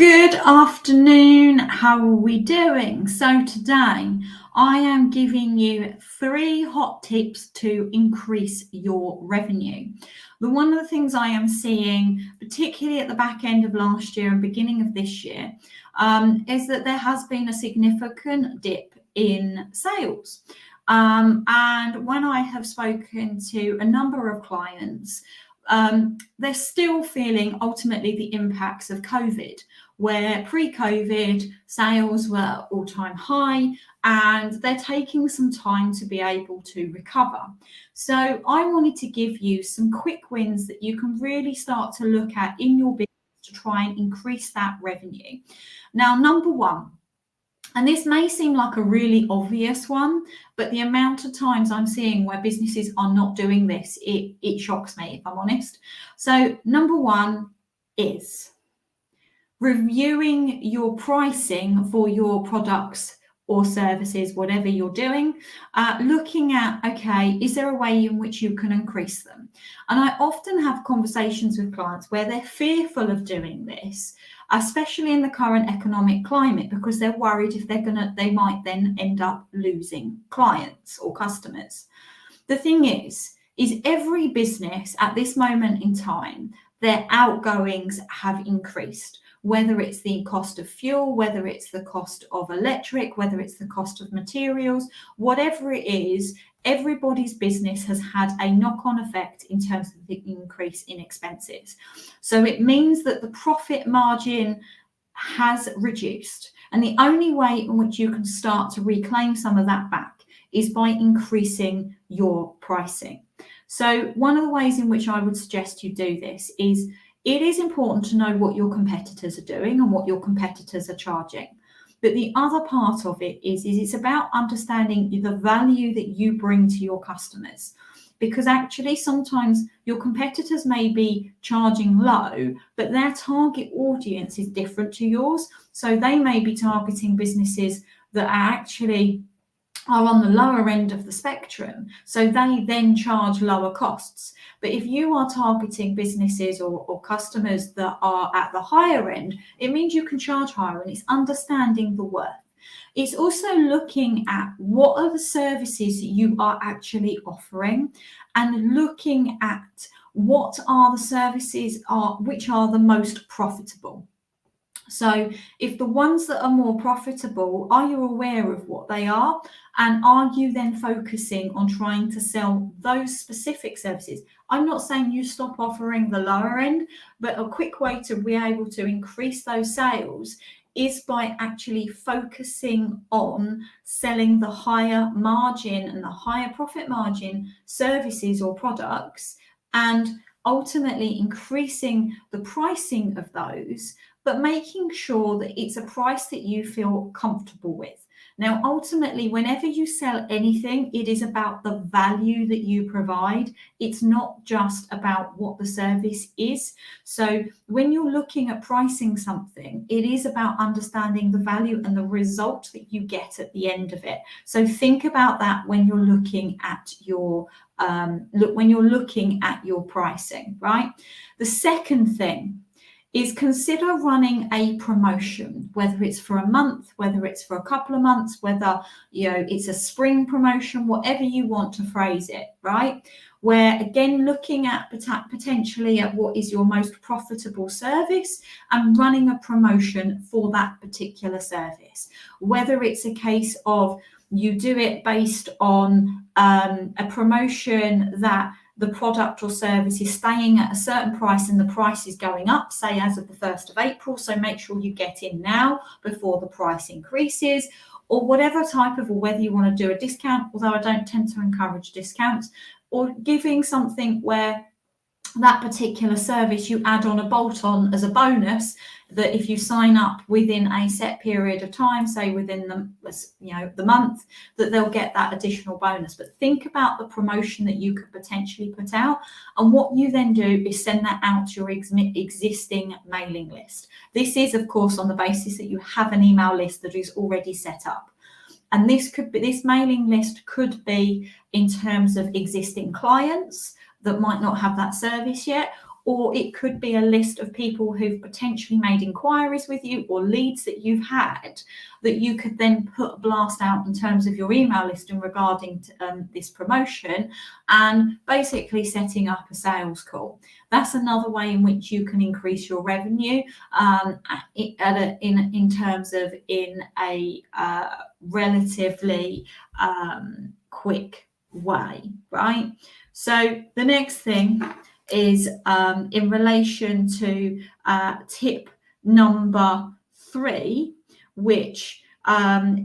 Good afternoon. How are we doing? So today I am giving you 3 hot tips to increase your revenue. One of the things I am seeing, particularly at the back end of last year and beginning of this year, is that there has been a significant dip in sales. And when I have spoken to a number of clients, they're still feeling ultimately the impacts of COVID, where pre-COVID sales were all-time high and they're taking some time to be able to recover. So I wanted to give you some quick wins that you can really start to look at in your business to try and increase that revenue. Now, number one, and this may seem like a really obvious one, but the amount of times I'm seeing where businesses are not doing this, it shocks me, if I'm honest. So number one is reviewing your pricing for your products or services, whatever you're doing, looking at, okay, is there a way in which you can increase them? And I often have conversations with clients where they're fearful of doing this, especially in the current economic climate, because they're worried if they might then end up losing clients or customers. The thing is every business at this moment in time, their outgoings have increased, whether it's the cost of fuel, whether it's the cost of electric, whether it's the cost of materials, whatever it is, everybody's business has had a knock-on effect in terms of the increase in expenses. So it means that the profit margin has reduced. And the only way in which you can start to reclaim some of that back is by increasing your pricing. So one of the ways in which I would suggest you do this is it is important to know what your competitors are doing and what your competitors are charging. But the other part of it is it's about understanding the value that you bring to your customers. Because actually sometimes your competitors may be charging low, but their target audience is different to yours. So they may be targeting businesses that are on the lower end of the spectrum, so they then charge lower costs. But if you are targeting businesses or customers that are at the higher end, it means you can charge higher, and it's understanding the worth. It's also looking at what are the services you are actually offering and looking at what are the services which are the most profitable. So if the ones that are more profitable, are you aware of what they are? And are you then focusing on trying to sell those specific services? I'm not saying you stop offering the lower end, but a quick way to be able to increase those sales is by actually focusing on selling the higher margin and the higher profit margin services or products, and ultimately increasing the pricing of those, but making sure that it's a price that you feel comfortable with. Now, ultimately, whenever you sell anything, it is about the value that you provide. It's not just about what the service is. So when you're looking at pricing something, it is about understanding the value and the result that you get at the end of it. So think about that when you're looking at your pricing, right? The second thing is consider running a promotion, whether it's for a month, whether it's for a couple of months, whether it's a spring promotion, whatever you want to phrase it, right? Where again, looking at potentially at what is your most profitable service and running a promotion for that particular service. Whether it's a case of you do it based on a promotion that the product or service is staying at a certain price and the price is going up, say as of the 1st of April, so make sure you get in now before the price increases, or whatever type of, or whether you want to do a discount, although I don't tend to encourage discounts, or giving something where that particular service you add on a bolt-on as a bonus, that if you sign up within a set period of time, say within the month, that they'll get that additional bonus. But think about the promotion that you could potentially put out, and what you then do is send that out to your existing mailing list. This is, of course, on the basis that you have an email list that is already set up. And this mailing list could be in terms of existing clients that might not have that service yet, or it could be a list of people who've potentially made inquiries with you or leads that you've had that you could then put a blast out in terms of your email list and regarding this promotion, and basically setting up a sales call. That's another way in which you can increase your revenue in terms of in a relatively quick way, right? So the next thing is in relation to tip number 3, which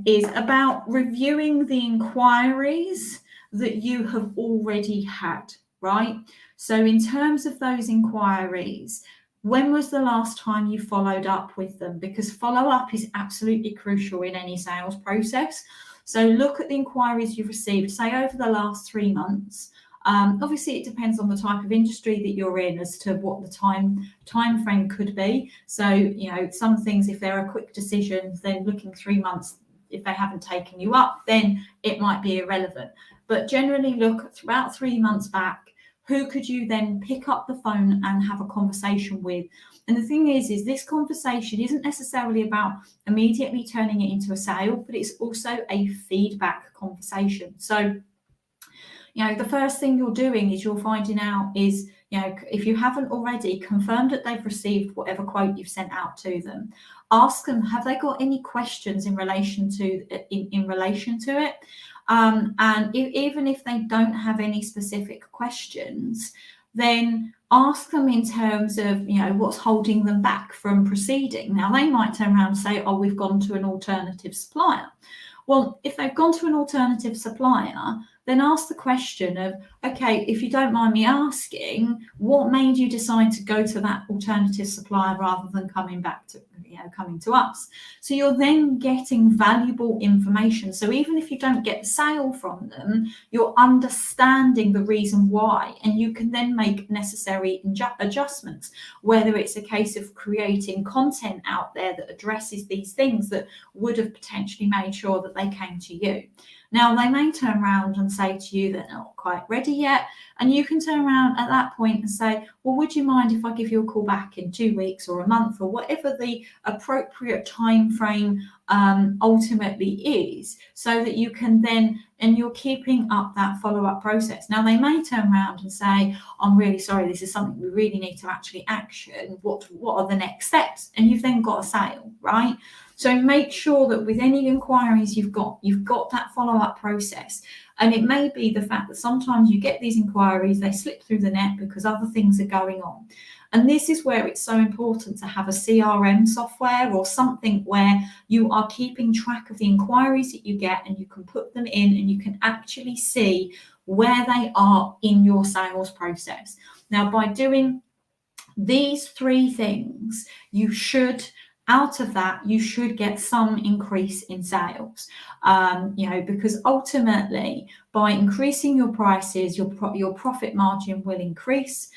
is about reviewing the inquiries that you have already had, right? So in terms of those inquiries, when was the last time you followed up with them? Because follow-up is absolutely crucial in any sales process. So look at the inquiries you've received, say over the last 3 months. Obviously, it depends on the type of industry that you're in as to what the time frame could be. So, you know, some things, if there are quick decisions, then looking 3 months, if they haven't taken you up, then it might be irrelevant. But generally look about 3 months back. Who could you then pick up the phone and have a conversation with? And the thing is this conversation isn't necessarily about immediately turning it into a sale, but it's also a feedback conversation. So, you know, the first thing you're doing is you're finding out is, you know, if you haven't already, confirmed that they've received whatever quote you've sent out to them. Ask them, have they got any questions in relation to it? And even if they don't have any specific questions, then ask them in terms of, you know, what's holding them back from proceeding. Now, they might turn around and say, oh, we've gone to an alternative supplier. Well, if they've gone to an alternative supplier, then ask the question of, okay, if you don't mind me asking, what made you decide to go to that alternative supplier rather than coming to us? So you're then getting valuable information. So even if you don't get the sale from them, you're understanding the reason why, and you can then make necessary adjustments, whether it's a case of creating content out there that addresses these things that would have potentially made sure that they came to you. Now, they may turn around and say to you they're not quite ready yet, and you can turn around at that point and say, well, would you mind if I give you a call back in 2 weeks or a month, or whatever the appropriate time frame ultimately is, so that you can then, and you're keeping up that follow-up process. Now, they may turn around and say, I'm really sorry, this is something we really need to actually action. What are the next steps? And you've then got a sale, right? So make sure that with any inquiries you've got that follow-up process. And it may be the fact that sometimes you get these inquiries, they slip through the net because other things are going on. And this is where it's so important to have a CRM software or something where you are keeping track of the inquiries that you get, and you can put them in and you can actually see where they are in your sales process. Now, by doing these 3 things, you should get some increase in sales, because ultimately by increasing your prices, your profit margin will increase.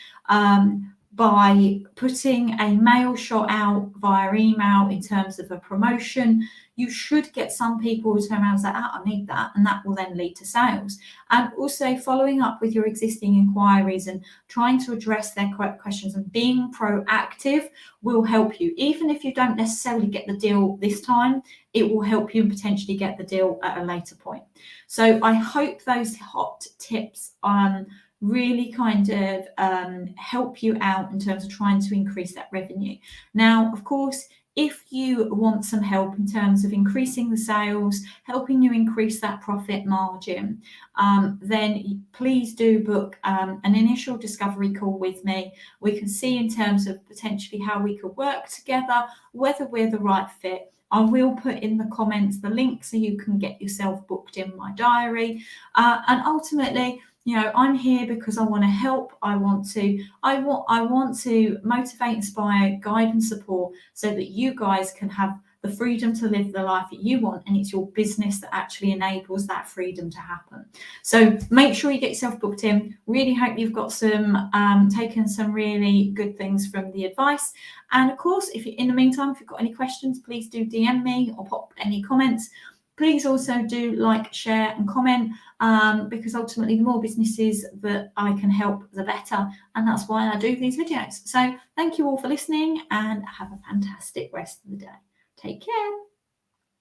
By putting a mail shot out via email in terms of a promotion, you should get some people who turn around and say, I need that, and that will then lead to sales. And also following up with your existing inquiries and trying to address their questions and being proactive will help you. Even if you don't necessarily get the deal this time, it will help you potentially get the deal at a later point. So I hope those hot tips really kind of help you out in terms of trying to increase that revenue. Now, of course, if you want some help in terms of increasing the sales, helping you increase that profit margin, then please do book an initial discovery call with me. We can see in terms of potentially how we could work together, whether we're the right fit. I will put in the comments the link so you can get yourself booked in my diary. And ultimately, I'm here because I want to help. I want to motivate, inspire, guide, and support so that you guys can have the freedom to live the life that you want, and it's your business that actually enables that freedom to happen. So make sure you get yourself booked in. Really hope you've got taken some really good things from the advice. And of course, in the meantime, if you've got any questions, please do DM me or pop any comments. Please also do like, share and comment, because ultimately the more businesses that I can help, the better. And that's why I do these videos. So thank you all for listening and have a fantastic rest of the day. Take care.